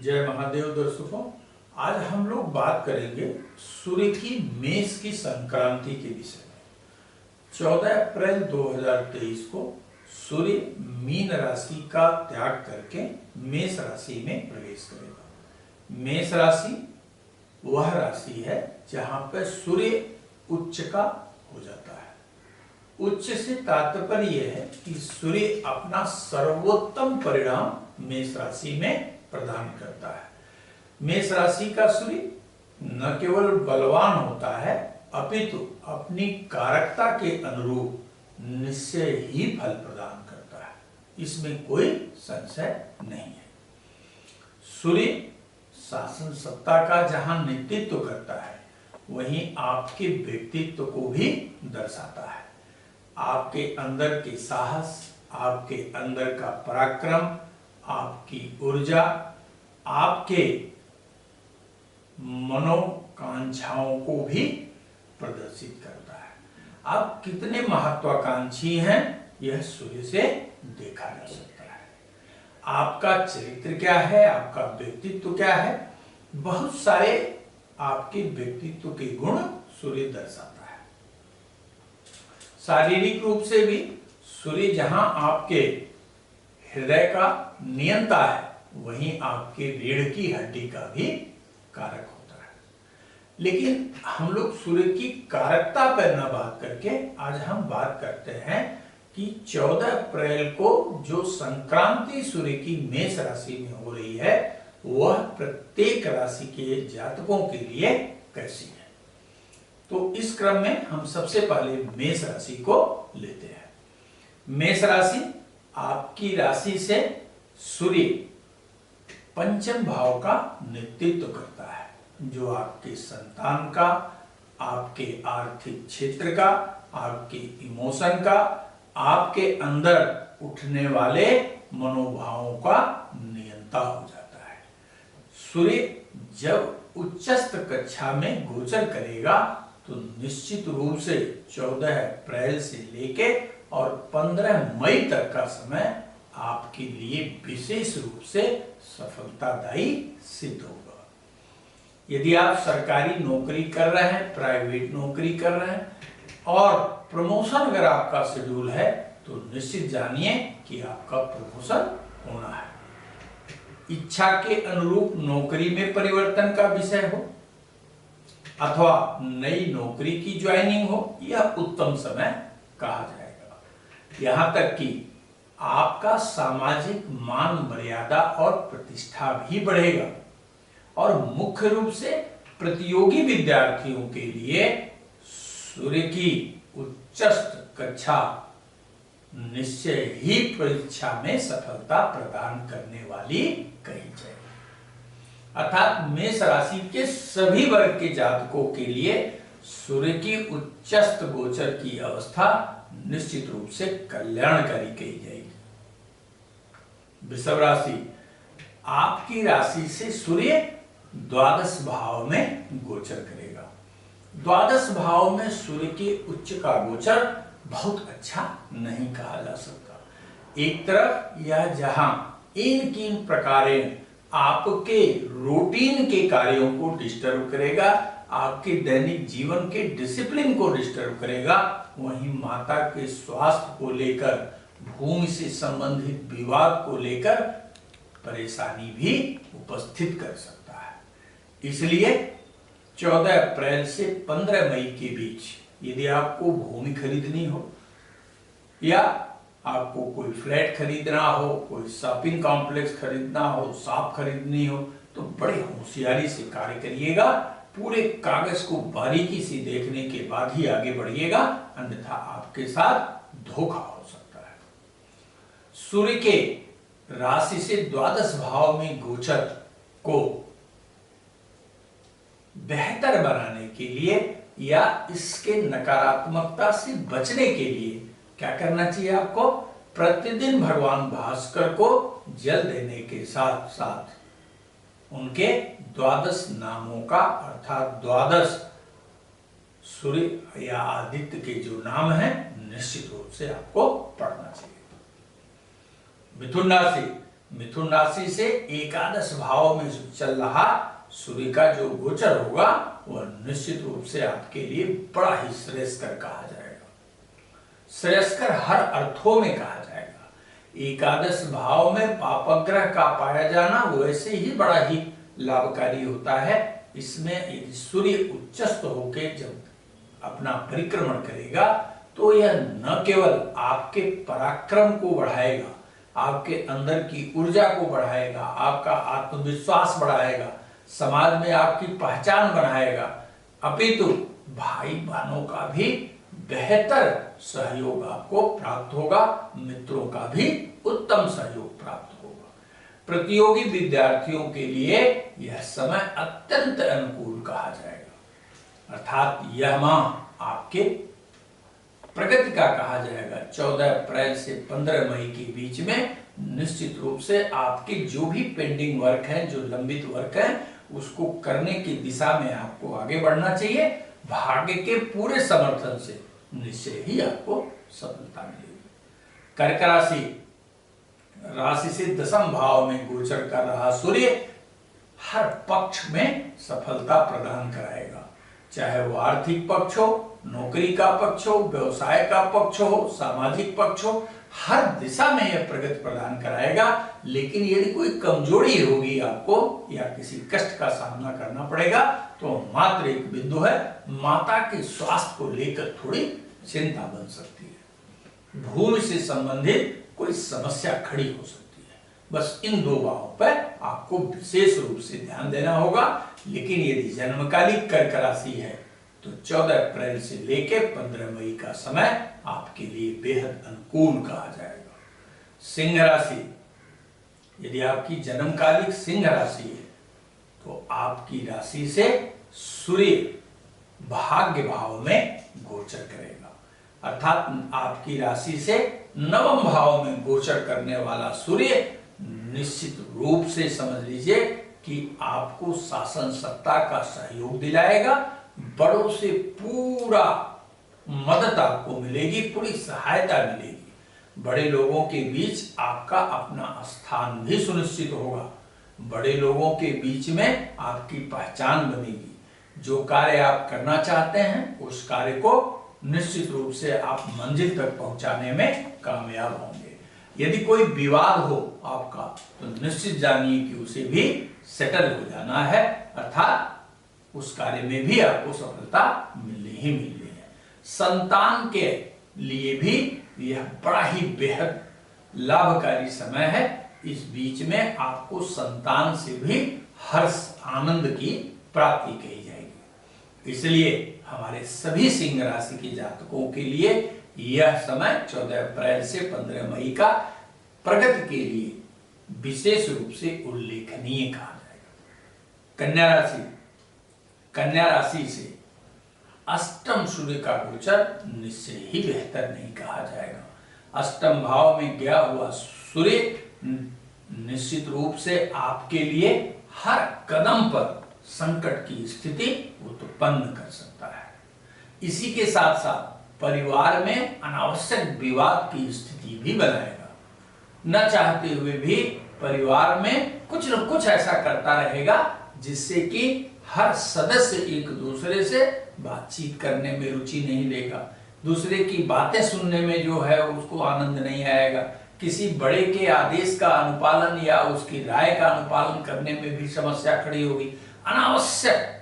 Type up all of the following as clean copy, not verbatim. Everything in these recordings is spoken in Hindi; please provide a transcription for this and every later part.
जय महादेव दर्शकों, आज हम लोग बात करेंगे सूर्य की मेष की संक्रांति के विषय में। 14 अप्रैल 2023 को सूर्य मीन राशि का त्याग करके मेष राशि में प्रवेश करेगा। मेष राशि वह राशि है जहां पर सूर्य उच्च का हो जाता है। उच्च से तात्पर्य यह है कि सूर्य अपना सर्वोत्तम परिणाम मेष राशि में प्रदान करता है। मेष राशि का सूर्य न केवल बलवान होता है अपितु अपनी कारकता के अनुरूप निश्चय ही फल प्रदान करता है, इसमें कोई संशय नहीं है। सूर्य शासन सत्ता का जहां नेतृत्व करता है वहीं आपके व्यक्तित्व को भी दर्शाता है। आपके अंदर के साहस, आपके अंदर का पराक्रम, आपकी ऊर्जा, आपके मनोकांक्षाओं को भी प्रदर्शित करता है। आप कितने महत्वाकांक्षी हैं यह सूर्य से देखा जा सकता है। आपका चरित्र क्या है, आपका व्यक्तित्व क्या है, बहुत सारे आपके व्यक्तित्व के गुण सूर्य दर्शाता है। शारीरिक रूप से भी सूर्य जहां आपके हृदय का नियंता है वहीं आपके रीढ़ की हड्डी का भी कारक होता है। लेकिन हम लोग सूर्य की कारकता पर न बात करके आज हम बात करते हैं कि 14 अप्रैल को जो संक्रांति सूर्य की मेष राशि में हो रही है वह प्रत्येक राशि के जातकों के लिए कैसी है। तो इस क्रम में हम सबसे पहले मेष राशि को लेते हैं। मेष राशि आपकी राशि से सूर्य पंचम भाव का नेतृत्व करता है, जो आपके संतान का, आपके आर्थिक क्षेत्र का, आपके इमोशन का, आपके अंदर उठने वाले मनोभावों का नियंता हो जाता है। सूर्य जब उच्चस्थ कक्षा में गोचर करेगा तो निश्चित रूप से 14 अप्रैल से लेके और 15 मई तक का समय आपके लिए विशेष रूप से सफलतादायी सिद्ध होगा। यदि आप सरकारी नौकरी कर रहे हैं, प्राइवेट नौकरी कर रहे हैं और प्रमोशन अगर आपका शेड्यूल है तो निश्चित जानिए कि आपका प्रमोशन होना है। इच्छा के अनुरूप नौकरी में परिवर्तन का विषय हो अथवा नई नौकरी की ज्वाइनिंग हो, यह उत्तम समय कहा जाएगा। यहां तक कि आपका सामाजिक मान मर्यादा और प्रतिष्ठा भी बढ़ेगा और मुख्य रूप से प्रतियोगी विद्यार्थियों के लिए सूर्य की उच्चस्थ कक्षा निश्चय ही परीक्षा में सफलता प्रदान करने वाली कही जाएगी। अर्थात मेष राशि के सभी वर्ग के जातकों के लिए सूर्य की उच्चस्थ गोचर की अवस्था निश्चित रूप से कल्याणकारी कही जाएगी। वृषभ राशि, आपकी राशि से सूर्य द्वादश भाव में गोचर करेगा। द्वादश भाव में सूर्य के उच्च का गोचर बहुत अच्छा नहीं कहा जा सकता। एक तरफ यह जहां इन किन प्रकारें आपके रूटीन के कार्यों को डिस्टर्ब करेगा, आपके दैनिक जीवन के डिसिप्लिन को डिस्टर्ब करेगा, वहीं माता के स्वास्थ्य को लेकर, भूमि से संबंधित विवाद को लेकर परेशानी भी उपस्थित कर सकता है। इसलिए 14 अप्रैल से 15 मई के बीच यदि आपको भूमि खरीदनी हो या आपको कोई फ्लैट खरीदना हो, कोई शॉपिंग कॉम्प्लेक्स खरीदना हो, शॉप खरीदनी हो, तो बड़े होशियारी से कार्य करिएगा। पूरे कागज को बारीकी से देखने के बाद ही आगे बढ़िएगा, अन्यथा आपके साथ धोखा हो सकता है। सूर्य के राशि से द्वादश भाव में गोचर को बेहतर बनाने के लिए या इसके नकारात्मकता से बचने के लिए क्या करना चाहिए आपको? प्रतिदिन भगवान भास्कर को जल देने के साथ साथ उनके द्वादश नामों का अर्थात द्वादश सूर्य या आदित्य के जो नाम है निश्चित रूप से आपको पढ़ना चाहिए। मिथुन राशि, मिथुन राशि से एकादश भाव में चल रहा सूर्य का जो गोचर होगा वह निश्चित रूप से आपके लिए बड़ा ही श्रेयस्कर कहा जाएगा। श्रेयस्कर हर अर्थों में कहा जाएगा। एकादश भाव में पापग्रह का पाया जाना वैसे ही बड़ा ही लाभकारी होता है। इसमें यदि सूर्य उच्चस्थ होकर जब अपना परिक्रमण करेगा तो यह न केवल आपके पराक्रम को बढ़ाएगा, आपके अंदर की ऊर्जा को बढ़ाएगा, आपका आत्मविश्वास बढ़ाएगा, समाज में आपकी पहचान बनाएगा, अपितु भाई बहनों का भी बेहतर सहयोग आपको प्राप्त होगा, मित्रों का भी उत्तम सहयोग प्राप्त होगा। प्रतियोगी विद्यार्थियों के लिए यह समय अत्यंत अनुकूल कहा जाएगा। अर्थात यह माह आपके प्रगति का कहा जाएगा। 14 अप्रैल से 15 मई के बीच में निश्चित रूप से आपके जो भी पेंडिंग वर्क है, जो लंबित वर्क है, उसको करने की दिशा में आपको आगे बढ़ना चाहिए। भाग्य के पूरे समर्थन से निश्चय ही आपको सफलता मिलेगी। कर्क राशि से दशम भाव में गोचर कर रहा सूर्य हर पक्ष में सफलता प्रदान कराएगा, चाहे वो आर्थिक पक्ष हो, नौकरी का पक्ष हो, व्यवसाय का पक्ष हो, सामाजिक पक्ष हो, हर दिशा में यह प्रगति प्रदान कराएगा। लेकिन यदि कोई कमजोरी होगी आपको या किसी कष्ट का सामना करना पड़ेगा तो मात्र एक बिंदु है, माता के स्वास्थ्य को लेकर थोड़ी चिंता बन सकती है। भूमि से संबंधित कोई समस्या खड़ी हो सकती है। बस इन दो भावों पर आपको विशेष रूप से ध्यान देना होगा। लेकिन यदि जन्मकालिक कर्क राशि है तो 14 अप्रैल से लेकर 15 मई का समय आपके लिए बेहद अनुकूल कहा जाएगा। सिंह राशि, यदि आपकी जन्मकालिक सिंह राशि है तो आपकी राशि से सूर्य भाग्य भाव में गोचर करेगा। अर्थात आपकी राशि से नवम भाव में गोचर करने वाला सूर्य निश्चित रूप से समझ लीजिए कि आपको शासन सत्ता का सहयोग दिलाएगा। बड़ों से पूरा मदद आपको मिलेगी, पूरी सहायता मिलेगी। बड़े लोगों के बीच आपका अपना स्थान भी सुनिश्चित होगा। बड़े लोगों के बीच में आपकी पहचान बनेगी। जो कार्य आप करना चाहते हैं उस कार्य को निश्चित रूप से आप मंजिल तक पहुंचाने में कामयाब होंगे। यदि कोई विवाद हो आपका तो निश्चित जानिए कि उसे भी सेटल हो जाना है, अर्थात उस कार्य में भी आपको सफलता मिलनी ही मिलनी है। संतान के लिए भी यह बड़ा ही बेहद लाभकारी समय है। इस बीच में आपको संतान से भी हर्ष आनंद की प्राप्ति कही जाएगी। इसलिए हमारे सभी सिंह राशि के जातकों के लिए यह समय 14 अप्रैल से 15 मई का प्रगति के लिए विशेष रूप से उल्लेखनीय कहा जाएगा। कन्या राशि से अष्टम सूर्य का गोचर निश्चय ही बेहतर नहीं कहा जाएगा। अष्टम भाव में गया हुआ सूर्य निश्चित रूप से आपके लिए हर कदम पर संकट की स्थिति उत्पन्न कर सकता है। इसी के साथ साथ परिवार में अनावश्यक विवाद की स्थिति भी बनाएगा। न चाहते हुए भी परिवार में कुछ न कुछ ऐसा करता रहेगा जिससे कि हर सदस्य एक दूसरे से बातचीत करने में रुचि नहीं लेगा, दूसरे की बातें सुनने में जो है उसको आनंद नहीं आएगा, किसी बड़े के आदेश का अनुपालन या उसकी राय का अनुपालन करने में भी समस्या खड़ी होगी। अनावश्यक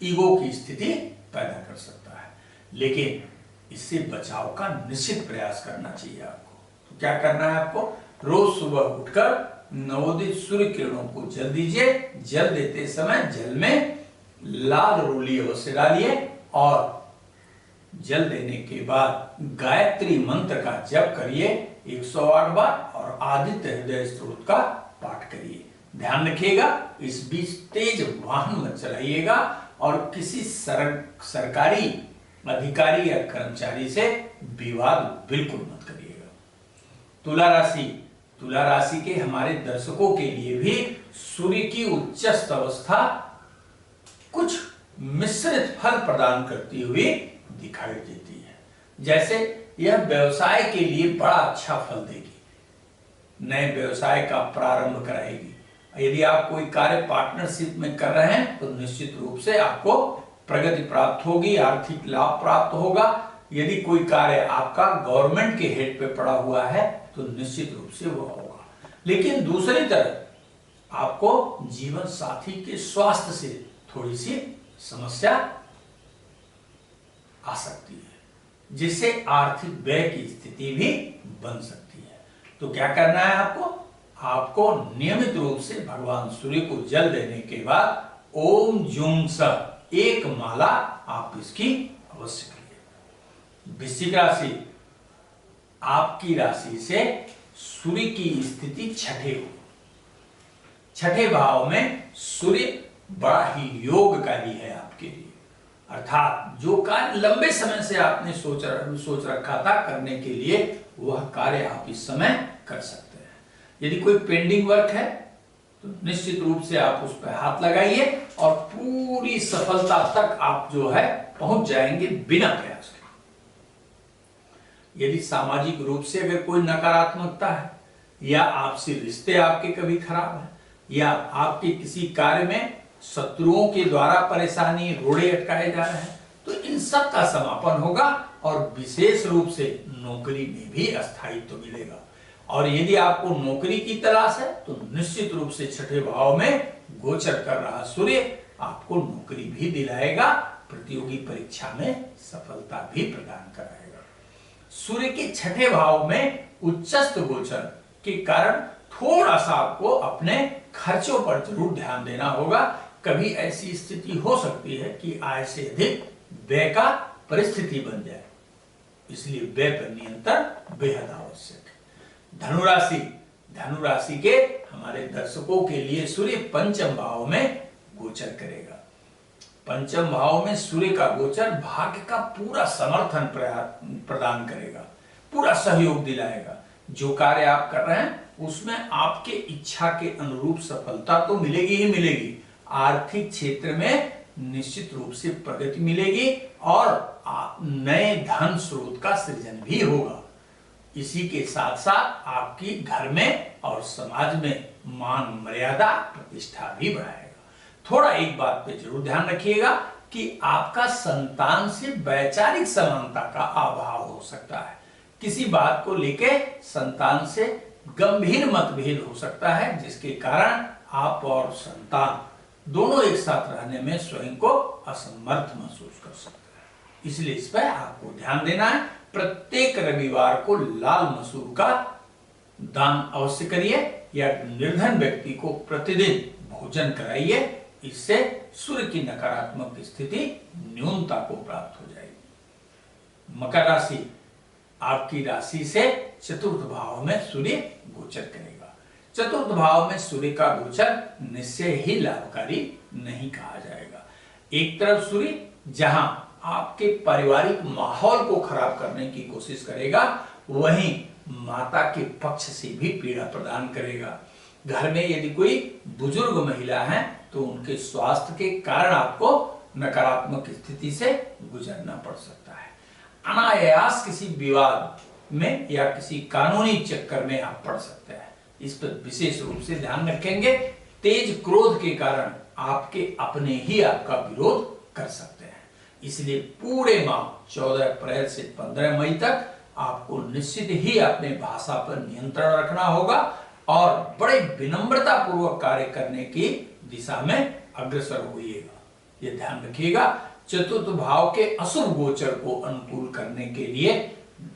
ईगो की स्थिति पैदा कर सकता है। लेकिन इससे बचाव का निश्चित प्रयास करना चाहिए आपको। तो क्या करना है आपको? रोज सुबह उठकर नवोदित सूर्य किरणों को जल दीजिए। जल देते समय जल में लाल रोली अवश्य डालिए और जल देने के बाद गायत्री मंत्र का जप करिए 108 बार और आदित्य हृदय स्तोत्र का पाठ करिए। ध्यान रखिएगा, इस बीच तेज वाहन मत चलाइएगा और किसी सरकारी अधिकारी या कर्मचारी से विवाद बिल्कुल मत करिएगा। तुला राशि के हमारे दर्शकों के लिए भी सूर्य की उच्चस्थ अवस्था कुछ मिश्रित फल प्रदान करती हुई दिखाई देती है। जैसे यह व्यवसाय के लिए बड़ा अच्छा फल देगी, नए व्यवसाय का प्रारंभ कराएगी। यदि आप कोई कार्य पार्टनरशिप में कर रहे हैं तो निश्चित रूप से आपको प्रगति प्राप्त होगी, आर्थिक लाभ प्राप्त होगा। यदि कोई कार्य आपका गवर्नमेंट के हेड पे पड़ा हुआ है तो निश्चित रूप से वो होगा। लेकिन दूसरी तरफ आपको जीवन साथी के स्वास्थ्य से थोड़ी सी समस्या आ सकती है, जिससे आर्थिक व्यय की स्थिति भी बन सकती है। तो क्या करना है आपको नियमित रूप से भगवान सूर्य को जल देने के बाद ओम जुम स एक माला आप इसकी अवश्य करिए। वृश्चिक राशि, आपकी राशि से सूर्य की स्थिति छठे भाव में सूर्य बड़ा ही योगकारी है आपके लिए। अर्थात जो कार्य लंबे समय से आपने सोच रखा था करने के लिए, वह कार्य आप इस समय कर सकते हैं। यदि कोई पेंडिंग वर्क है तो निश्चित रूप से आप उस पर हाथ लगाइए और पूरी सफलता तक आप जो है पहुंच जाएंगे बिना प्रयास के। यदि सामाजिक रूप से अगर कोई नकारात्मकता है, या आपसे रिश्ते आपके कभी खराब है, या आपके किसी कार्य में शत्रुओं के द्वारा परेशानी, रोड़े अटकाए जा रहे हैं, तो इन सब का समापन होगा और विशेष रूप से नौकरी में भी स्थायित्व मिलेगा। और यदि आपको नौकरी की तलाश है तो निश्चित रूप से छठे भाव में गोचर कर रहा सूर्य आपको नौकरी भी दिलाएगा, प्रतियोगी परीक्षा में सफलता भी प्रदान कराएगा। सूर्य के छठे भाव में उच्चस्थ गोचर के कारण थोड़ा सा आपको अपने खर्चों पर जरूर ध्यान देना होगा। कभी ऐसी स्थिति हो सकती है कि आय से अधिक व्यय का परिस्थिति बन जाए, इसलिए व्यय पर नियंत्रण बेहद आवश्यक है। धनु राशि के हमारे दर्शकों के लिए सूर्य पंचम भाव में गोचर करेगा। पंचम भाव में सूर्य का गोचर भाग्य का पूरा समर्थन प्रदान करेगा, पूरा सहयोग दिलाएगा। जो कार्य आप कर रहे हैं उसमें आपके इच्छा के अनुरूप सफलता तो मिलेगी ही मिलेगी, आर्थिक क्षेत्र में निश्चित रूप से प्रगति मिलेगी और नए धन स्रोत का सृजन भी होगा। इसी के साथ साथ आपकी घर में और समाज में मान मर्यादा प्रतिष्ठा भी बढ़ाएगा। थोड़ा एक बात पे जरूर ध्यान रखिएगा कि आपका संतान से वैचारिक समानता का अभाव हो सकता है। किसी बात को लेके संतान से गंभीर मतभेद हो सकता है, जिसके कारण आप और संतान दोनों एक साथ रहने में स्वयं को असमर्थ महसूस कर सकते हैं। इसलिए इस पर आपको ध्यान देना है। प्रत्येक रविवार को लाल मसूर का दान अवश्य करिए, या निर्धन व्यक्ति को प्रतिदिन भोजन कराइए। इससे सूर्य की नकारात्मक स्थिति न्यूनता को प्राप्त हो जाएगी। मकर राशि, आपकी राशि से चतुर्थ भाव में सूर्य गोचर करेगा। चतुर्थ भाव में सूर्य का गोचर निश्चय ही लाभकारी नहीं कहा जाएगा। एक तरफ सूर्य जहां आपके पारिवारिक माहौल को खराब करने की कोशिश करेगा, वहीं माता के पक्ष से भी पीड़ा प्रदान करेगा। घर में यदि कोई बुजुर्ग महिला है तो उनके स्वास्थ्य के कारण आपको नकारात्मक स्थिति से गुजरना पड़ सकता है। अनायास किसी विवाद में या किसी कानूनी चक्कर में आप पड़ सकते हैं, इस पर विशेष रूप से ध्यान रखेंगे। तेज क्रोध के कारण आपके अपने ही आपका विरोध कर सकते हैं, इसलिए पूरे माह 14 अप्रैल से 15 मई तक आपको निश्चित ही अपने भाषा पर नियंत्रण रखना होगा और बड़े विनम्रता पूर्वक कार्य करने की दिशा में अग्रसर होइएगा। यह ध्यान रखिएगा। चतुर्थ भाव के अशुभ गोचर को अनुकूल करने के लिए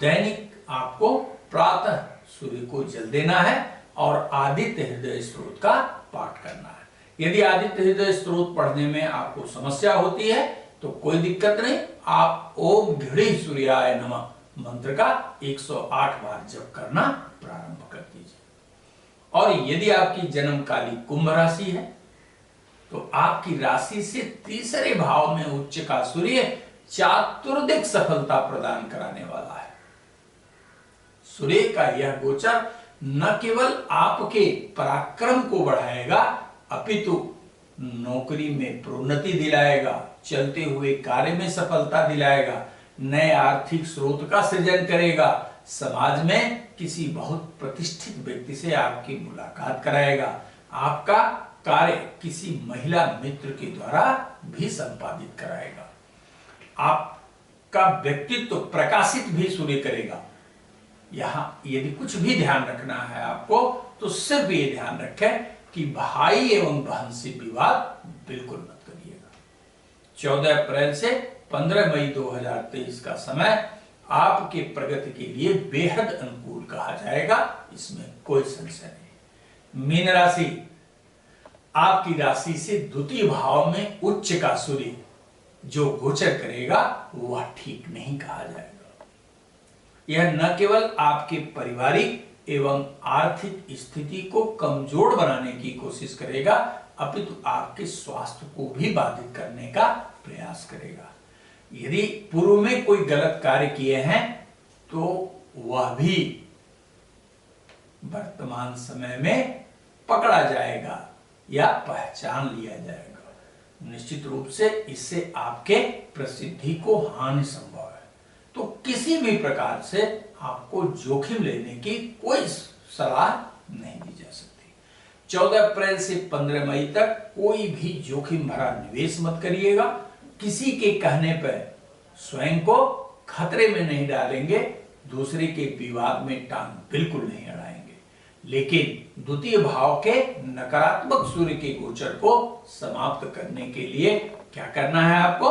दैनिक आपको प्रातः सूर्य को जल देना है और आदित्य हृदय स्त्रोत का पाठ करना है। यदि आदित्य हृदय स्त्रोत पढ़ने में आपको समस्या होती है तो कोई दिक्कत नहीं, आप ओम घृणी सूर्याय नमः मंत्र का 108 बार जप करना प्रारंभ कर दीजिए। और यदि आपकी जन्मकाली कुंभ राशि है तो आपकी राशि से तीसरे भाव में उच्च का सूर्य चातुर्दिक सफलता प्रदान कराने वाला है। सूर्य का यह गोचर न केवल आपके पराक्रम को बढ़ाएगा अपितु नौकरी में प्रोन्नति दिलाएगा, चलते हुए कार्य में सफलता दिलाएगा, नए आर्थिक स्रोत का सृजन करेगा, समाज में किसी बहुत प्रतिष्ठित व्यक्ति से आपकी मुलाकात कराएगा। आपका कार्य किसी महिला मित्र के द्वारा भी संपादित कराएगा। आपका व्यक्तित्व प्रकाशित भी सूर्य करेगा। यहाँ यदि कुछ भी ध्यान रखना है आपको, तो सिर्फ ये ध्यान रखें कि भाई एवं बहन से विवाद बिल्कुल मत करिएगा। 14 अप्रैल से 15 मई 2023 का समय आपके प्रगति के लिए बेहद अनुकूल कहा जाएगा, इसमें कोई संशय नहीं। मीन राशि, आपकी राशि से द्वितीय भाव में उच्च का सूर्य जो गोचर करेगा वह ठीक नहीं कहा जाएगा। यह न केवल आपके पारिवारिक एवं आर्थिक स्थिति को कमजोर बनाने की कोशिश करेगा, अपितु आपके स्वास्थ्य को भी बाधित करने का प्रयास करेगा। यदि पूर्व में कोई गलत कार्य किए हैं तो वह भी वर्तमान समय में पकड़ा जाएगा या पहचान लिया जाएगा। निश्चित रूप से इससे आपके प्रसिद्धि को हानि संभव है, तो किसी भी प्रकार से आपको जोखिम लेने की कोई सलाह नहीं दी जा सकती। 14 अप्रैल से 15 मई तक कोई भी जोखिम भरा निवेश मत करिएगा। किसी के कहने पर स्वयं को खतरे में नहीं डालेंगे, दूसरे के विवाद में टांग बिल्कुल नहीं अड़ाएंगे। लेकिन द्वितीय भाव के नकारात्मक सूर्य के गोचर को समाप्त करने के लिए क्या करना है आपको?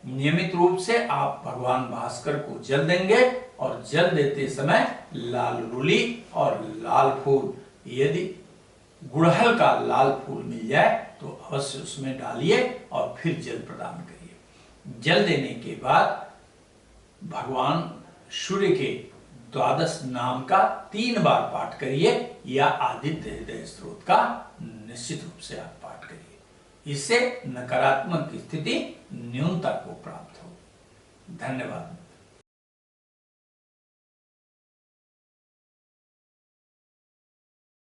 नियमित रूप से आप भगवान भास्कर को जल देंगे और जल देते समय लाल रूली और लाल फूल, यदि गुड़हल का लाल फूल मिल जाए तो अवश्य उसमें डालिए और फिर जल प्रदान करिए। जल देने के बाद भगवान सूर्य के 12 नाम का 3 बार पाठ करिए या आदित्य हृदय स्त्रोत का निश्चित रूप से आप पाठ करिए। इससे नकारात्मक स्थिति न्यूनता को प्राप्त हो। धन्यवाद।